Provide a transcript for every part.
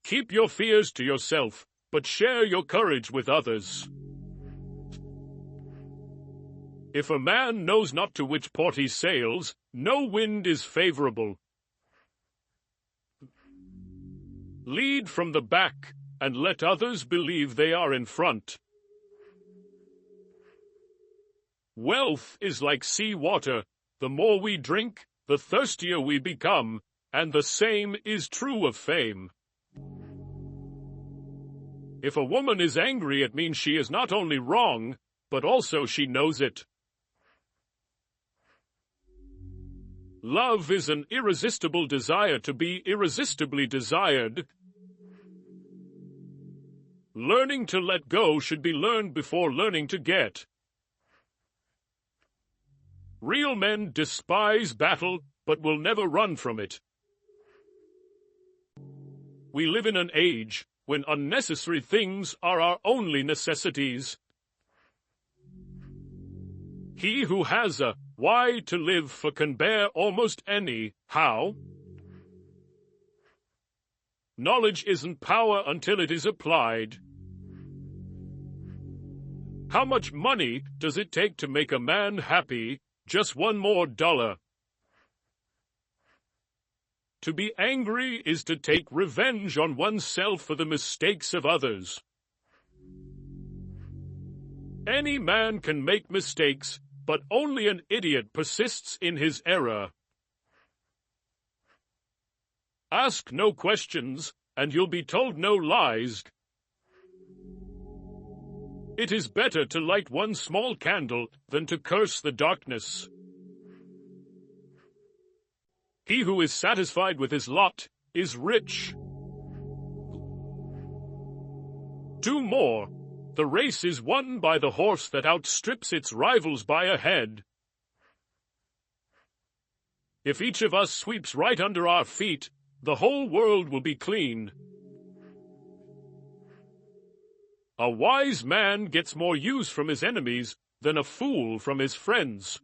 Keep your fears to yourself, but share your courage with others. If a man knows not to which port he sails, no wind is favorable. Lead from the back, and let others believe they are in front. Wealth is like sea water. The more we drink, the thirstier we become, and the same is true of fame. If a woman is angry, it means she is not only wrong, but also she knows it. Love is an irresistible desire to be irresistibly desired. Learning to let go should be learned before learning to get. Real men despise battle, but will never run from it. We live in an age when unnecessary things are our only necessities. He who has a why to live for can bear almost any how. Knowledge isn't power until it is applied. How much money does it take to make a man happy? Just one more dollar. To be angry is to take revenge on oneself for the mistakes of others. Any man can make mistakes, but only an idiot persists in his error. Ask no questions, and you'll be told no lies. It is better to light one small candle than to curse the darkness. He who is satisfied with his lot is rich. Do more. The race is won by the horse that outstrips its rivals by a head. If each of us sweeps right under our feet, the whole world will be clean. A wise man gets more use from his enemies than a fool from his friends.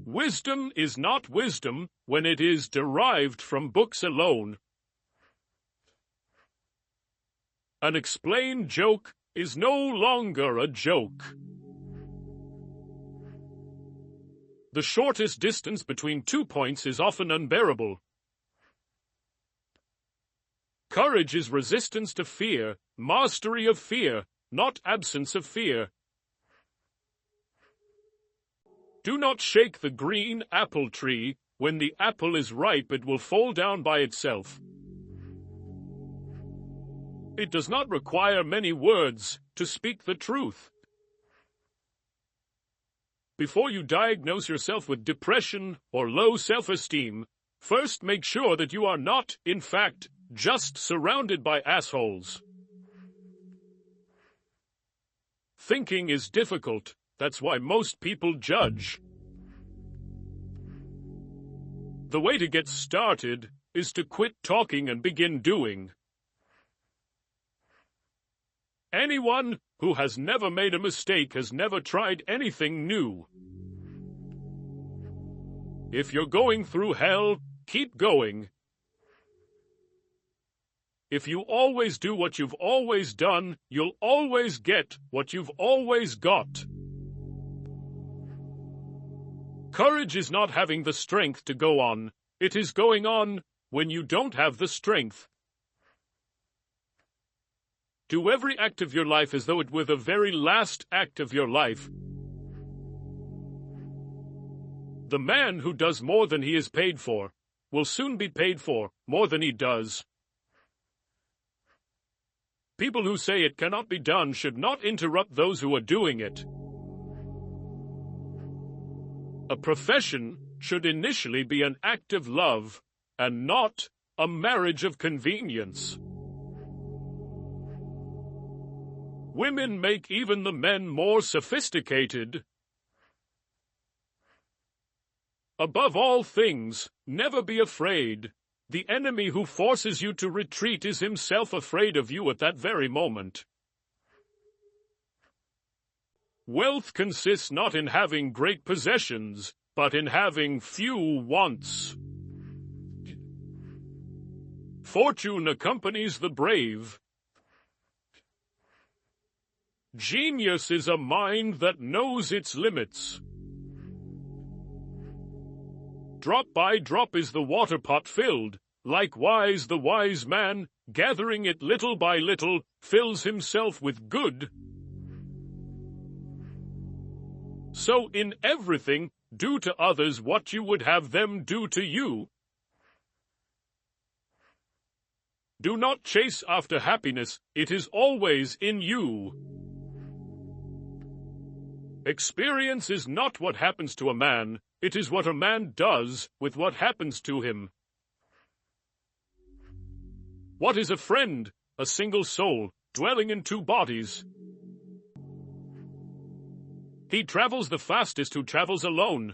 Wisdom is not wisdom when it is derived from books alone. An explained joke is no longer a joke. The shortest distance between 2 points is often unbearable. Courage is resistance to fear, mastery of fear, not absence of fear. Do not shake the green apple tree. When the apple is ripe, it will fall down by itself. It does not require many words to speak the truth. Before you diagnose yourself with depression or low self-esteem, first make sure that you are not, in fact, just surrounded by assholes. Thinking is difficult. That's why most people judge. The way to get started is to quit talking and begin doing. Anyone who has never made a mistake has never tried anything new. If you're going through hell, keep going. If you always do what you've always done, you'll always get what you've always got. Courage is not having the strength to go on. It is going on when you don't have the strength. Do every act of your life as though it were the very last act of your life. The man who does more than he is paid for will soon be paid for more than he does. People who say it cannot be done should not interrupt those who are doing it. A profession should initially be an act of love, and not a marriage of convenience. Women make even the men more sophisticated. Above all things, never be afraid. The enemy who forces you to retreat is himself afraid of you at that very moment. Wealth consists not in having great possessions, but in having few wants. Fortune accompanies the brave. Genius is a mind that knows its limits. Drop by drop is the water pot filled. Likewise the wise man, gathering it little by little, fills himself with good. So in everything, do to others what you would have them do to you. Do not chase after happiness, it is always in you. Experience is not what happens to a man, it is what a man does with what happens to him. What is a friend? A single soul, dwelling in two bodies. He travels the fastest who travels alone.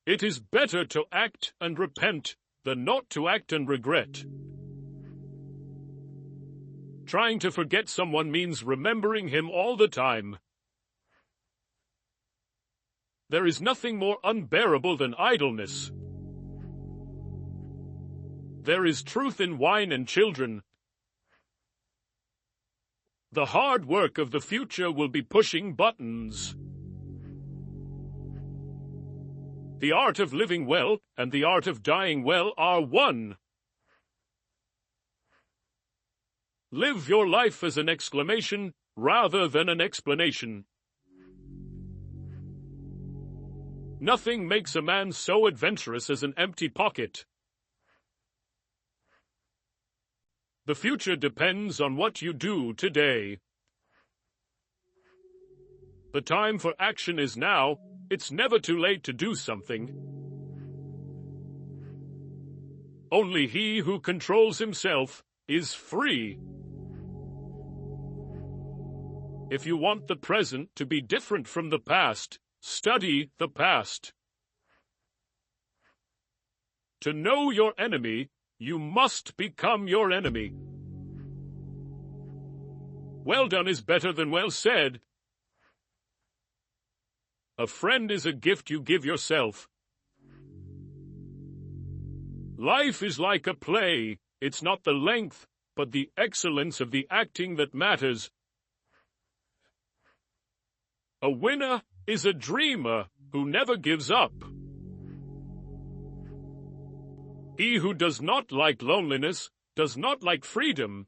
It is better to act and repent than not to act and regret. Trying to forget someone means remembering him all the time. There is nothing more unbearable than idleness. There is truth in wine and children. The hard work of the future will be pushing buttons. The art of living well and the art of dying well are one. Live your life as an exclamation rather than an explanation. Nothing makes a man so adventurous as an empty pocket. The future depends on what you do today. The time for action is now. It's never too late to do something. Only he who controls himself is free. If you want the present to be different from the past, study the past. To know your enemy, you must become your enemy. Well done is better than well said. A friend is a gift you give yourself. Life is like a play. It's not the length, but the excellence of the acting that matters. A winner is a dreamer who never gives up. He who does not like loneliness does not like freedom.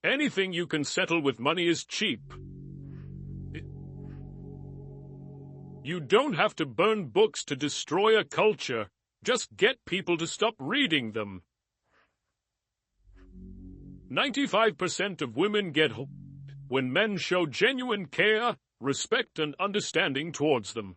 Anything you can settle with money is cheap. You don't have to burn books to destroy a culture. Just get people to stop reading them. 95% of women get when men show genuine care, respect, and understanding towards them.